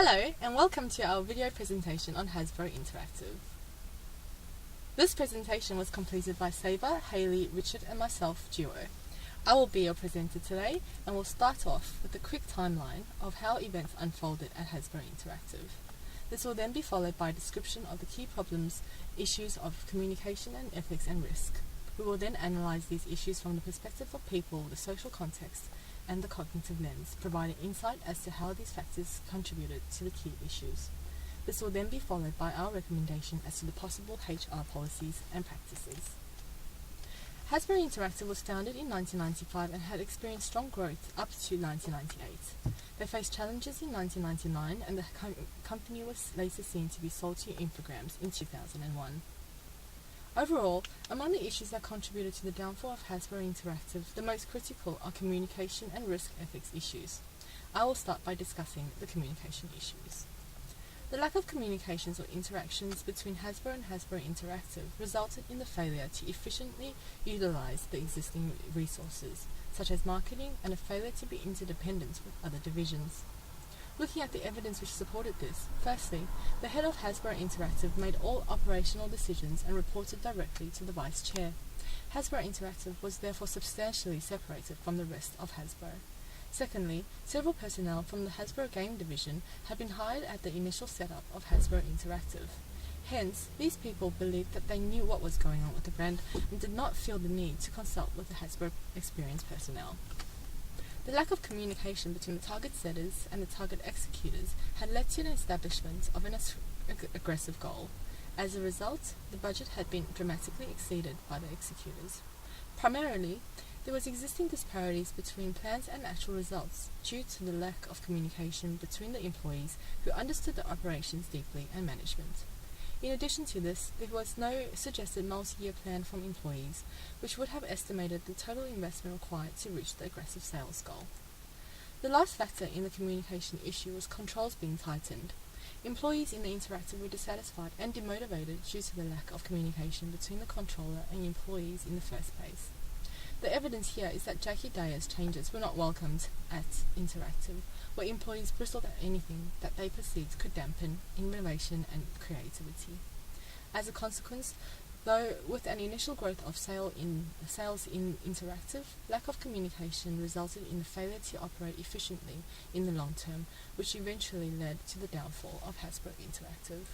Hello and welcome to our video presentation on Hasbro Interactive. This presentation was completed by Saber, Hayley, Richard and myself duo. I will be your presenter today and will start off with a quick timeline of how events unfolded at Hasbro Interactive. This will then be followed by a description of the key problems, issues of communication and ethics and risk. We will then analyse these issues from the perspective of people, the social context, and the cognitive lens, providing insight as to how these factors contributed to the key issues. This will then be followed by our recommendation as to the possible HR policies and practices. Hasbro Interactive was founded in 1995 and had experienced strong growth up to 1998. They faced challenges in 1999 and the company was later seen to be sold to Infogrames in 2001. Overall, among the issues that contributed to the downfall of Hasbro Interactive, the most critical are communication and risk ethics issues. I will start by discussing the communication issues. The lack of communications or interactions between Hasbro and Hasbro Interactive resulted in the failure to efficiently utilize the existing resources, such as marketing, and a failure to be interdependent with other divisions. Looking at the evidence which supported this, firstly, the head of Hasbro Interactive made all operational decisions and reported directly to the vice chair. Hasbro Interactive was therefore substantially separated from the rest of Hasbro. Secondly, several personnel from the Hasbro game division had been hired at the initial setup of Hasbro Interactive. Hence, these people believed that they knew what was going on with the brand and did not feel the need to consult with the Hasbro experienced personnel. The lack of communication between the target setters and the target executors had led to the establishment of an aggressive goal. As a result, the budget had been dramatically exceeded by the executors. Primarily, there was existing disparities between plans and actual results due to the lack of communication between the employees who understood the operations deeply and management. In addition to this, there was no suggested multi-year plan from employees, which would have estimated the total investment required to reach the aggressive sales goal. The last factor in the communication issue was controls being tightened. Employees in the Interactive were dissatisfied and demotivated due to the lack of communication between the controller and employees in the first place. The evidence here is that Jackie Daya's changes were not welcomed at Interactive, where employees bristled at anything that they perceived could dampen innovation and creativity. As a consequence, though with an initial growth of sales in Interactive, lack of communication resulted in the failure to operate efficiently in the long term, which eventually led to the downfall of Hasbro Interactive.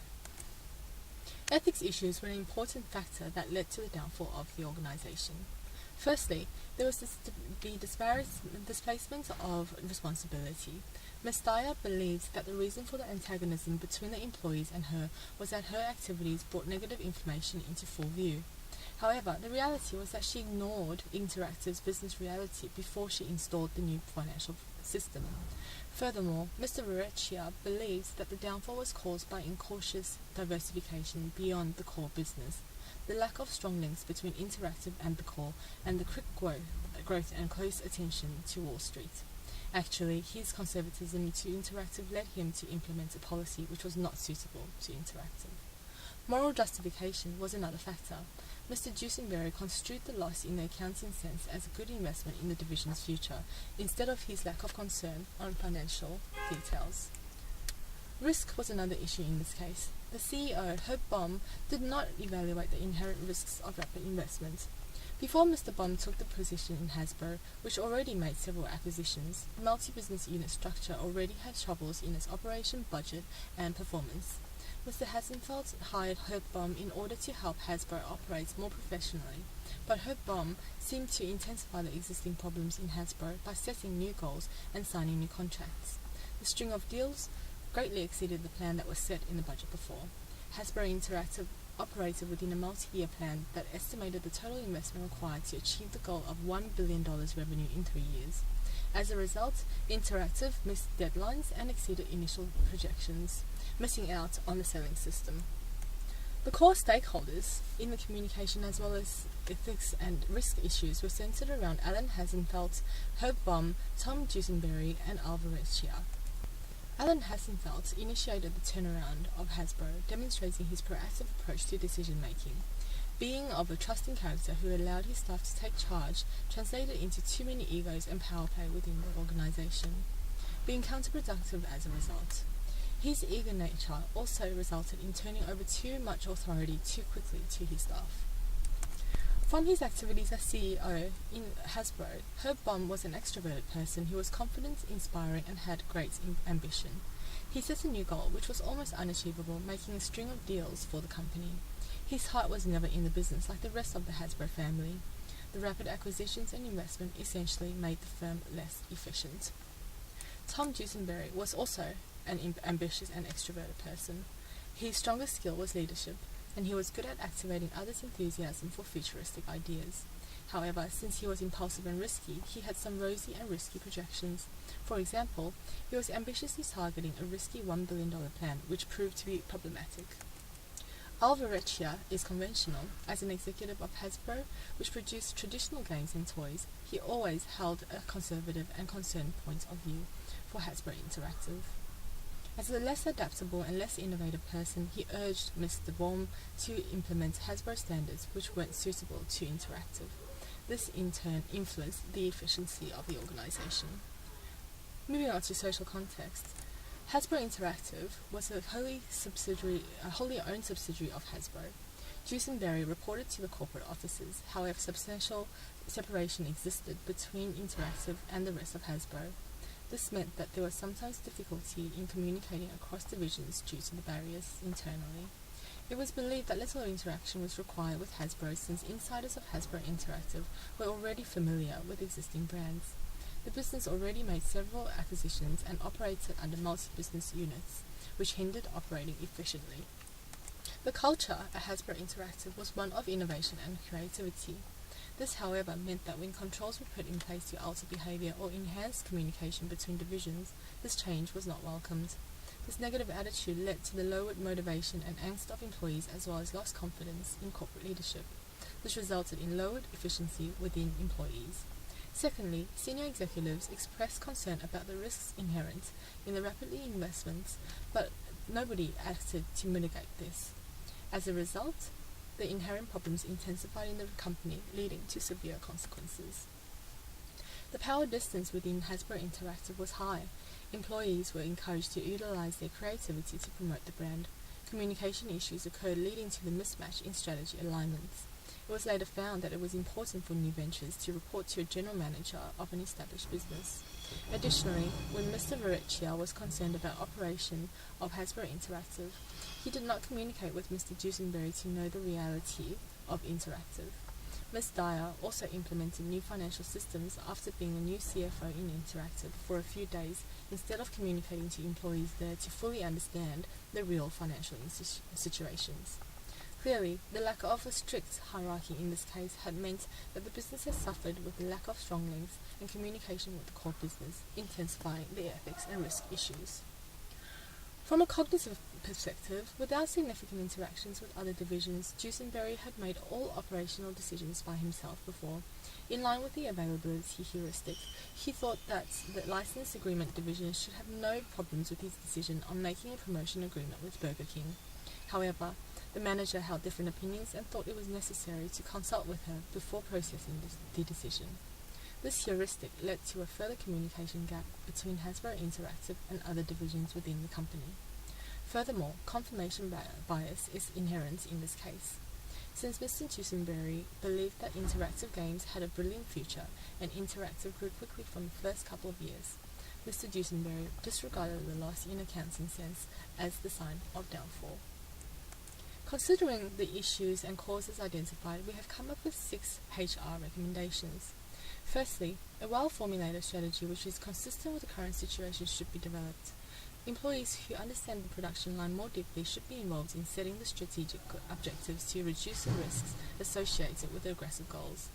Ethics issues were an important factor that led to the downfall of the organization. Firstly, there was the displacement of responsibility. Ms. Daya believes that the reason for the antagonism between the employees and her was that her activities brought negative information into full view. However, the reality was that she ignored Interactive's business reality before she installed the new financial system. Furthermore, Mr. Verrecchia believes that the downfall was caused by incautious diversification beyond the core business, the lack of strong links between Interactive and the core, and the quick growth and close attention to Wall Street. Actually, his conservatism to Interactive led him to implement a policy which was not suitable to Interactive. Moral justification was another factor. Mr. Dusenberry construed the loss in the accounting sense as a good investment in the division's future, instead of his lack of concern on financial details. Risk was another issue in this case. The CEO, Herb Baum, did not evaluate the inherent risks of rapid investment. Before Mr. Baum took the position in Hasbro, which already made several acquisitions, the multi-business unit structure already had troubles in its operation, budget, and performance. Mr. Hasenfeld hired Herb Baum in order to help Hasbro operate more professionally, but Herb Baum seemed to intensify the existing problems in Hasbro by setting new goals and signing new contracts. The string of deals greatly exceeded the plan that was set in the budget before. Hasbro Interactive operated within a multi-year plan that estimated the total investment required to achieve the goal of $1 billion revenue in 3 years. As a result, Interactive missed deadlines and exceeded initial projections, missing out on the selling system. The core stakeholders in the communication as well as ethics and risk issues were centered around Alan Hasenfeld, Herb Baum, Tom Dusenberry, and Alvar Verrecchia. Alan Hasenfeld initiated the turnaround of Hasbro, demonstrating his proactive approach to decision-making. Being of a trusting character who allowed his staff to take charge translated into too many egos and power play within the organization, being counterproductive as a result. His eager nature also resulted in turning over too much authority too quickly to his staff. From his activities as CEO in Hasbro, Herb Baum was an extroverted person who was confident, inspiring, and had great ambition. He set a new goal which was almost unachievable, making a string of deals for the company. His heart was never in the business like the rest of the Hasbro family. The rapid acquisitions and investment essentially made the firm less efficient. Tom Dusenberry was also an ambitious and extroverted person. His strongest skill was leadership, and he was good at activating others' enthusiasm for futuristic ideas. However, since he was impulsive and risky, he had some rosy and risky projections. For example, he was ambitiously targeting a risky $1 billion plan, which proved to be problematic. Al Verrecchia is conventional. As an executive of Hasbro, which produced traditional games and toys, he always held a conservative and concerned point of view for Hasbro Interactive. As a less adaptable and less innovative person, he urged Mr. Baum to implement Hasbro standards which weren't suitable to Interactive. This in turn influenced the efficiency of the organization. Moving on to social context, Hasbro Interactive was a wholly owned subsidiary of Hasbro. Dusenberry reported to the corporate offices. However, substantial separation existed between Interactive and the rest of Hasbro. This meant that there was sometimes difficulty in communicating across divisions due to the barriers internally. It was believed that little interaction was required with Hasbro since insiders of Hasbro Interactive were already familiar with existing brands. The business already made several acquisitions and operated under multi-business units, which hindered operating efficiently. The culture at Hasbro Interactive was one of innovation and creativity. This, however, meant that when controls were put in place to alter behavior or enhance communication between divisions, this change was not welcomed. This negative attitude led to the lowered motivation and angst of employees as well as lost confidence in corporate leadership. This resulted in lowered efficiency within employees. Secondly, senior executives expressed concern about the risks inherent in the rapidly investments, but nobody acted to mitigate this. As a result, the inherent problems intensified in the company, leading to severe consequences. The power distance within Hasbro Interactive was high. Employees were encouraged to utilize their creativity to promote the brand. Communication issues occurred, leading to the mismatch in strategy alignments. It was later found that it was important for new ventures to report to a general manager of an established business. Additionally, when Mr. Verrecchia was concerned about operation of Hasbro Interactive, he did not communicate with Mr. Dusenberry to know the reality of Interactive. Ms. Dyer also implemented new financial systems after being a new CFO in Interactive for a few days instead of communicating to employees there to fully understand the real financial situations. Clearly, the lack of a strict hierarchy in this case had meant that the business had suffered with the lack of strong links and communication with the core business, intensifying the ethics and risk issues. From a cognitive perspective, without significant interactions with other divisions, Dusenberry had made all operational decisions by himself before. In line with the availability heuristic, he thought that the license agreement division should have no problems with his decision on making a promotion agreement with Burger King. However, the manager held different opinions and thought it was necessary to consult with her before processing the decision. This heuristic led to a further communication gap between Hasbro Interactive and other divisions within the company. Furthermore, confirmation bias is inherent in this case. Since Mr. Dusenberry believed that interactive games had a brilliant future and Interactive grew quickly from the first couple of years, Mr. Dusenberry disregarded the loss in accounting sense as the sign of downfall. Considering the issues and causes identified, we have come up with 6 HR recommendations. Firstly, a well-formulated strategy which is consistent with the current situation should be developed. Employees who understand the production line more deeply should be involved in setting the strategic objectives to reduce the risks associated with the aggressive goals.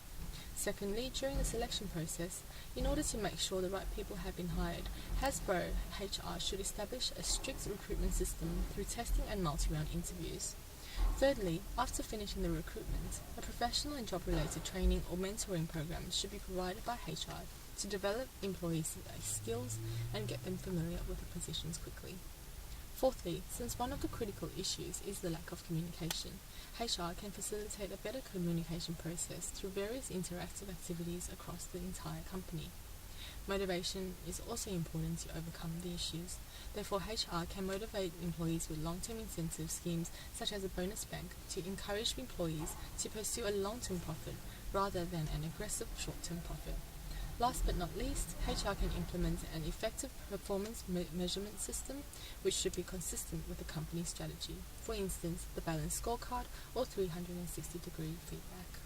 Secondly, during the selection process, in order to make sure the right people have been hired, Hasbro HR should establish a strict recruitment system through testing and multi-round interviews. Thirdly, after finishing the recruitment, a professional and job-related training or mentoring program should be provided by HR to develop employees' skills and get them familiar with the positions quickly. Fourthly, since one of the critical issues is the lack of communication, HR can facilitate a better communication process through various interactive activities across the entire company. Motivation is also important to overcome the issues. Therefore, HR can motivate employees with long-term incentive schemes such as a bonus bank to encourage employees to pursue a long-term profit rather than an aggressive short-term profit. Last but not least, HR can implement an effective performance measurement system which should be consistent with the company's strategy. For instance, the balanced scorecard or 360-degree feedback.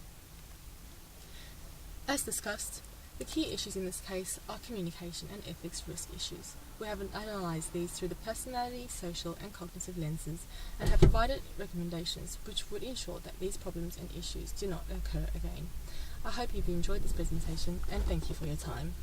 As discussed, the key issues in this case are communication and ethics risk issues. We have analysed these through the personality, social and cognitive lenses and have provided recommendations which would ensure that these problems and issues do not occur again. I hope you've enjoyed this presentation and thank you for your time.